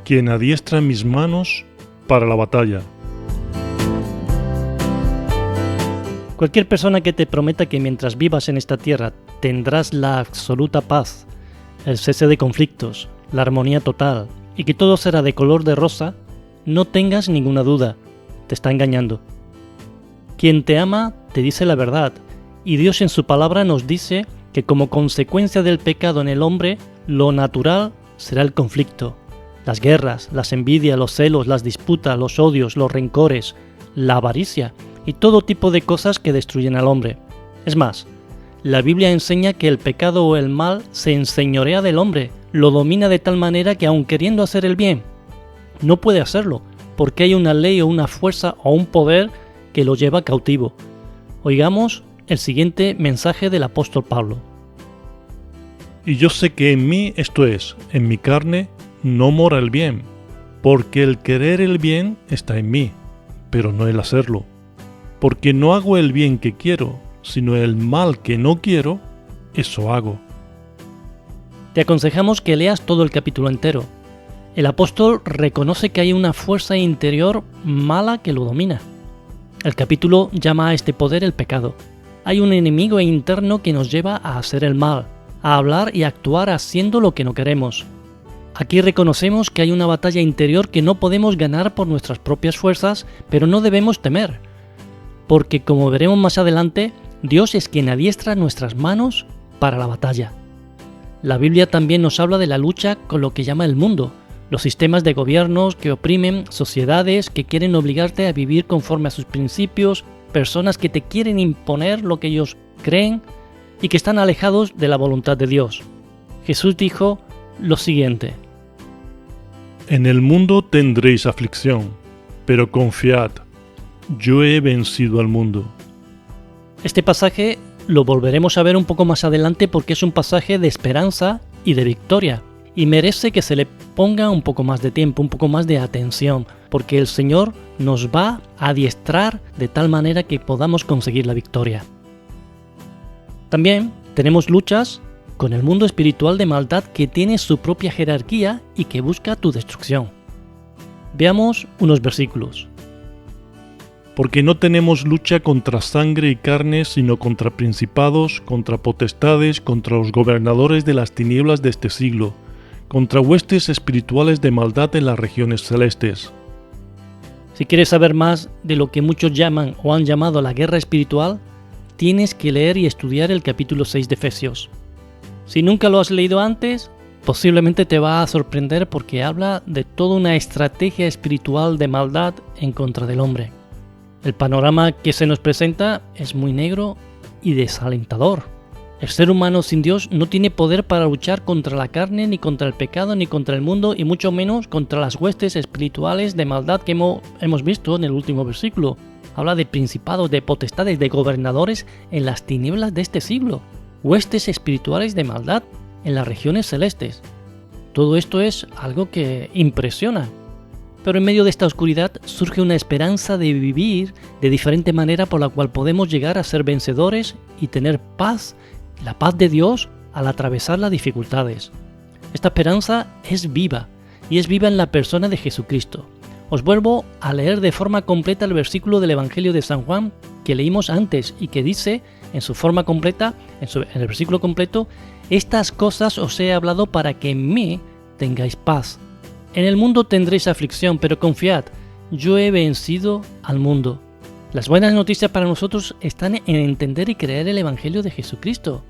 quien adiestra mis manos para la batalla. Cualquier persona que te prometa que mientras vivas en esta tierra tendrás la absoluta paz, el cese de conflictos, la armonía total y que todo será de color de rosa, no tengas ninguna duda, te está engañando. Quien te ama te dice la verdad, y Dios en su palabra nos dice que como consecuencia del pecado en el hombre, lo natural será el conflicto, las guerras, las envidias, los celos, las disputas, los odios, los rencores, la avaricia y todo tipo de cosas que destruyen al hombre. Es más, la Biblia enseña que el pecado o el mal se enseñorea del hombre, lo domina de tal manera que aun queriendo hacer el bien, no puede hacerlo, porque hay una ley o una fuerza o un poder que lo lleva cautivo. Oigamos el siguiente mensaje del apóstol Pablo. Y yo sé que en mí, esto es, en mi carne, no mora el bien, porque el querer el bien está en mí, pero no el hacerlo. Porque no hago el bien que quiero, sino el mal que no quiero, eso hago. Te aconsejamos que leas todo el capítulo entero. El apóstol reconoce que hay una fuerza interior mala que lo domina. El capítulo llama a este poder el pecado. Hay un enemigo interno que nos lleva a hacer el mal, a hablar y actuar haciendo lo que no queremos. Aquí reconocemos que hay una batalla interior que no podemos ganar por nuestras propias fuerzas, pero no debemos temer, porque como veremos más adelante, Dios es quien adiestra nuestras manos para la batalla. La Biblia también nos habla de la lucha con lo que llama el mundo, los sistemas de gobiernos que oprimen, sociedades que quieren obligarte a vivir conforme a sus principios, personas que te quieren imponer lo que ellos creen y que están alejados de la voluntad de Dios. Jesús dijo lo siguiente: En el mundo tendréis aflicción, pero confiad, yo he vencido al mundo. Este pasaje lo volveremos a ver un poco más adelante porque es un pasaje de esperanza y de victoria, y merece que se le ponga un poco más de tiempo, un poco más de atención, porque el Señor nos va a adiestrar de tal manera que podamos conseguir la victoria. También tenemos luchas con el mundo espiritual de maldad que tiene su propia jerarquía y que busca tu destrucción. Veamos unos versículos. Porque no tenemos lucha contra sangre y carne, sino contra principados, contra potestades, contra los gobernadores de las tinieblas de este siglo, contra huestes espirituales de maldad en las regiones celestes. Si quieres saber más de lo que muchos llaman o han llamado la guerra espiritual, tienes que leer y estudiar el capítulo 6 de Efesios. Si nunca lo has leído antes, posiblemente te va a sorprender porque habla de toda una estrategia espiritual de maldad en contra del hombre. El panorama que se nos presenta es muy negro y desalentador. El ser humano sin Dios no tiene poder para luchar contra la carne, ni contra el pecado, ni contra el mundo, y mucho menos contra las huestes espirituales de maldad que hemos visto en el último versículo. Habla de principados, de potestades, de gobernadores en las tinieblas de este siglo. Huestes espirituales de maldad en las regiones celestes. Todo esto es algo que impresiona. Pero en medio de esta oscuridad surge una esperanza de vivir de diferente manera por la cual podemos llegar a ser vencedores y tener paz, la paz de Dios al atravesar las dificultades. Esta esperanza es viva y es viva en la persona de Jesucristo. Os vuelvo a leer de forma completa el versículo del Evangelio de San Juan que leímos antes y que dice en su forma completa, en el versículo completo: estas cosas os he hablado para que en mí tengáis paz. En el mundo tendréis aflicción, pero confiad, yo he vencido al mundo. Las buenas noticias para nosotros están en entender y creer el Evangelio de Jesucristo.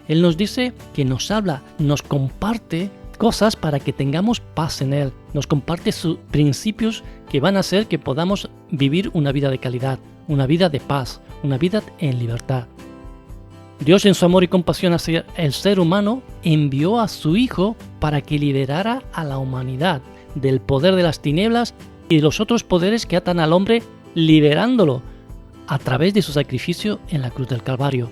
Él nos dice que nos habla, nos comparte cosas para que tengamos paz en Él. Nos comparte sus principios que van a hacer que podamos vivir una vida de calidad, una vida de paz, una vida en libertad. Dios, en su amor y compasión hacia el ser humano, envió a su Hijo para que liberara a la humanidad del poder de las tinieblas y de los otros poderes que atan al hombre, liberándolo a través de su sacrificio en la cruz del Calvario.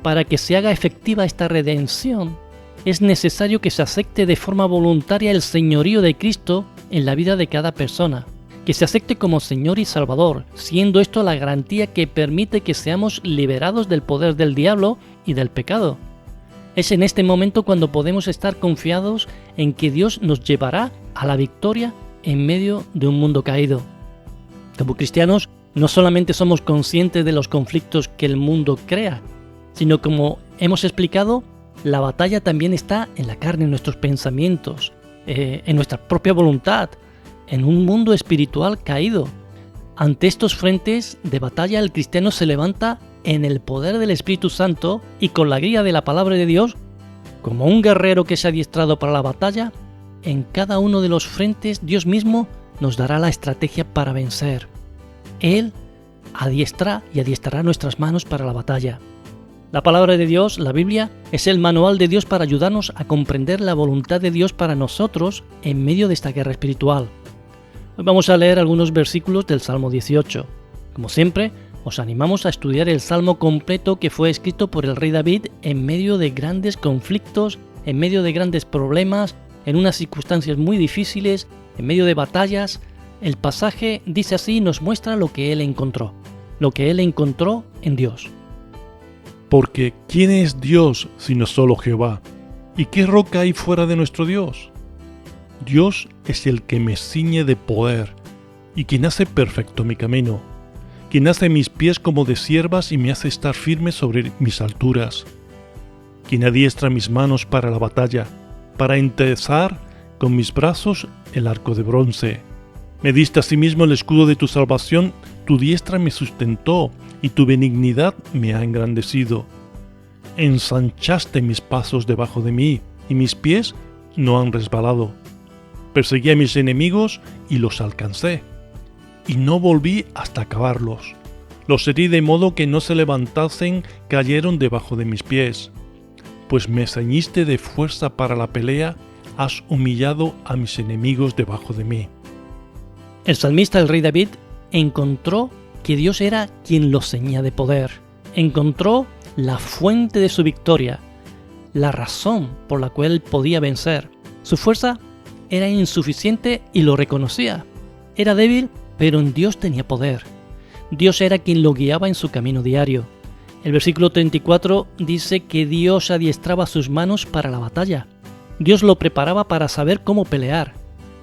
Para que se haga efectiva esta redención, es necesario que se acepte de forma voluntaria el señorío de Cristo en la vida de cada persona, que se acepte como Señor y Salvador, siendo esto la garantía que permite que seamos liberados del poder del diablo y del pecado. Es en este momento cuando podemos estar confiados en que Dios nos llevará a la victoria en medio de un mundo caído. Como cristianos, no solamente somos conscientes de los conflictos que el mundo crea, sino como hemos explicado, la batalla también está en la carne, en nuestros pensamientos, en nuestra propia voluntad, en un mundo espiritual caído. Ante estos frentes de batalla, el cristiano se levanta en el poder del Espíritu Santo y con la guía de la palabra de Dios, como un guerrero que se ha adiestrado para la batalla. En cada uno de los frentes Dios mismo nos dará la estrategia para vencer. Él adiestrará nuestras manos para la batalla. La palabra de Dios, la Biblia, es el manual de Dios para ayudarnos a comprender la voluntad de Dios para nosotros en medio de esta guerra espiritual. Hoy vamos a leer algunos versículos del Salmo 18. Como siempre, os animamos a estudiar el Salmo completo que fue escrito por el rey David en medio de grandes conflictos, en medio de grandes problemas, en unas circunstancias muy difíciles, en medio de batallas. El pasaje dice así y nos muestra lo que él encontró en Dios. Porque ¿quién es Dios sino solo Jehová? ¿Y qué roca hay fuera de nuestro Dios? Dios es el que me ciñe de poder, y quien hace perfecto mi camino, quien hace mis pies como de ciervas y me hace estar firme sobre mis alturas, quien adiestra mis manos para la batalla, para entesar con mis brazos el arco de bronce. Me diste asimismo el escudo de tu salvación, tu diestra me sustentó, y tu benignidad me ha engrandecido. Ensanchaste mis pasos debajo de mí, y mis pies no han resbalado. Perseguí a mis enemigos y los alcancé, y no volví hasta acabarlos. Los herí de modo que no se levantasen, cayeron debajo de mis pies. Pues me ceñiste de fuerza para la pelea, has humillado a mis enemigos debajo de mí. El salmista, el rey David, encontró que Dios era quien lo ceñía de poder. Encontró la fuente de su victoria, la razón por la cual él podía vencer. Su fuerza era insuficiente y lo reconocía. Era débil, pero en Dios tenía poder. Dios era quien lo guiaba en su camino diario. El versículo 34 dice que Dios adiestraba sus manos para la batalla. Dios lo preparaba para saber cómo pelear.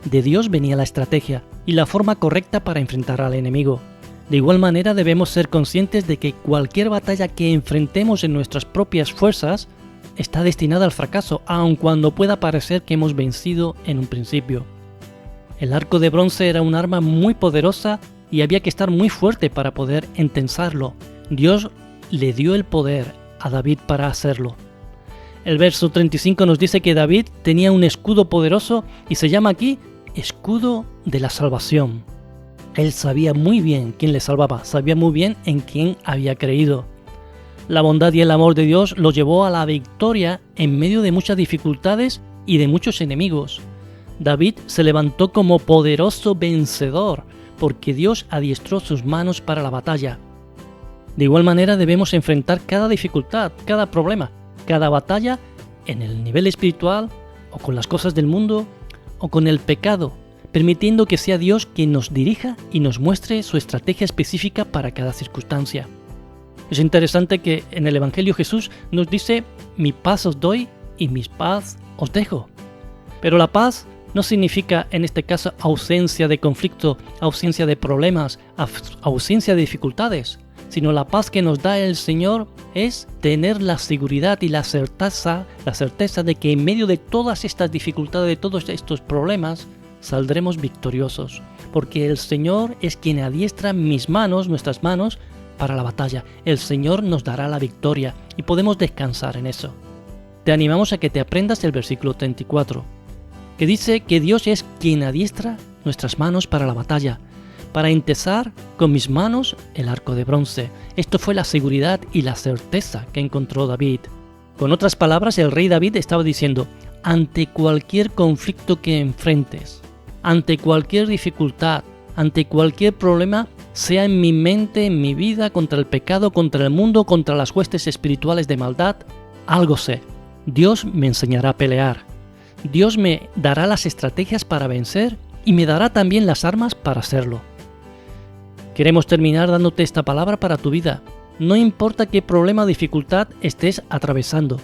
De Dios venía la estrategia y la forma correcta para enfrentar al enemigo. De igual manera debemos ser conscientes de que cualquier batalla que enfrentemos en nuestras propias fuerzas está destinada al fracaso, aun cuando pueda parecer que hemos vencido en un principio. El arco de bronce era un arma muy poderosa y había que estar muy fuerte para poder entensarlo. Dios le dio el poder a David para hacerlo. El verso 35 nos dice que David tenía un escudo poderoso y se llama aquí escudo de la salvación. Él sabía muy bien quién le salvaba, sabía muy bien en quién había creído. La bondad y el amor de Dios lo llevó a la victoria en medio de muchas dificultades y de muchos enemigos. David se levantó como poderoso vencedor porque Dios adiestró sus manos para la batalla. De igual manera debemos enfrentar cada dificultad, cada problema, cada batalla en el nivel espiritual o con las cosas del mundo o con el pecado, permitiendo que sea Dios quien nos dirija y nos muestre su estrategia específica para cada circunstancia. Es interesante que en el Evangelio Jesús nos dice: mi paz os doy y mi paz os dejo. Pero la paz no significa en este caso ausencia de conflicto, ausencia de problemas, ausencia de dificultades, sino la paz que nos da el Señor es tener la seguridad y la certeza de que en medio de todas estas dificultades, de todos estos problemas, saldremos victoriosos, porque el Señor es quien adiestra nuestras manos, para la batalla. El Señor nos dará la victoria y podemos descansar en eso. Te animamos a que te aprendas el versículo 34, que dice que Dios es quien adiestra nuestras manos para la batalla, para entesar con mis manos el arco de bronce. Esto fue la seguridad y la certeza que encontró David. Con otras palabras, el rey David estaba diciendo: ante cualquier conflicto que enfrentes, ante cualquier dificultad, ante cualquier problema, sea en mi mente, en mi vida, contra el pecado, contra el mundo, contra las huestes espirituales de maldad, algo sé. Dios me enseñará a pelear. Dios me dará las estrategias para vencer y me dará también las armas para hacerlo. Queremos terminar dándote esta palabra para tu vida. No importa qué problema o dificultad estés atravesando.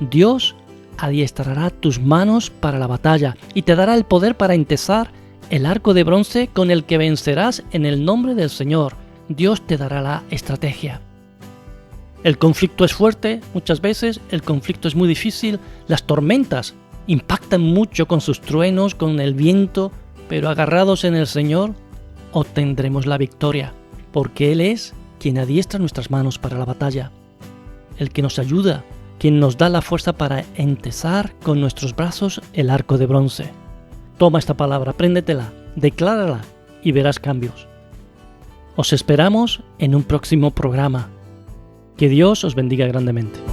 Dios adiestrará tus manos para la batalla y te dará el poder para entesar el arco de bronce con el que vencerás en el nombre del Señor. Dios te dará la estrategia. El conflicto es fuerte muchas veces, el conflicto es muy difícil, las tormentas impactan mucho con sus truenos, con el viento, pero agarrados en el Señor obtendremos la victoria, porque Él es quien adiestra nuestras manos para la batalla, el que nos ayuda, quien nos da la fuerza para entesar con nuestros brazos el arco de bronce. Toma esta palabra, apréndetela, declárala y verás cambios. Os esperamos en un próximo programa. Que Dios os bendiga grandemente.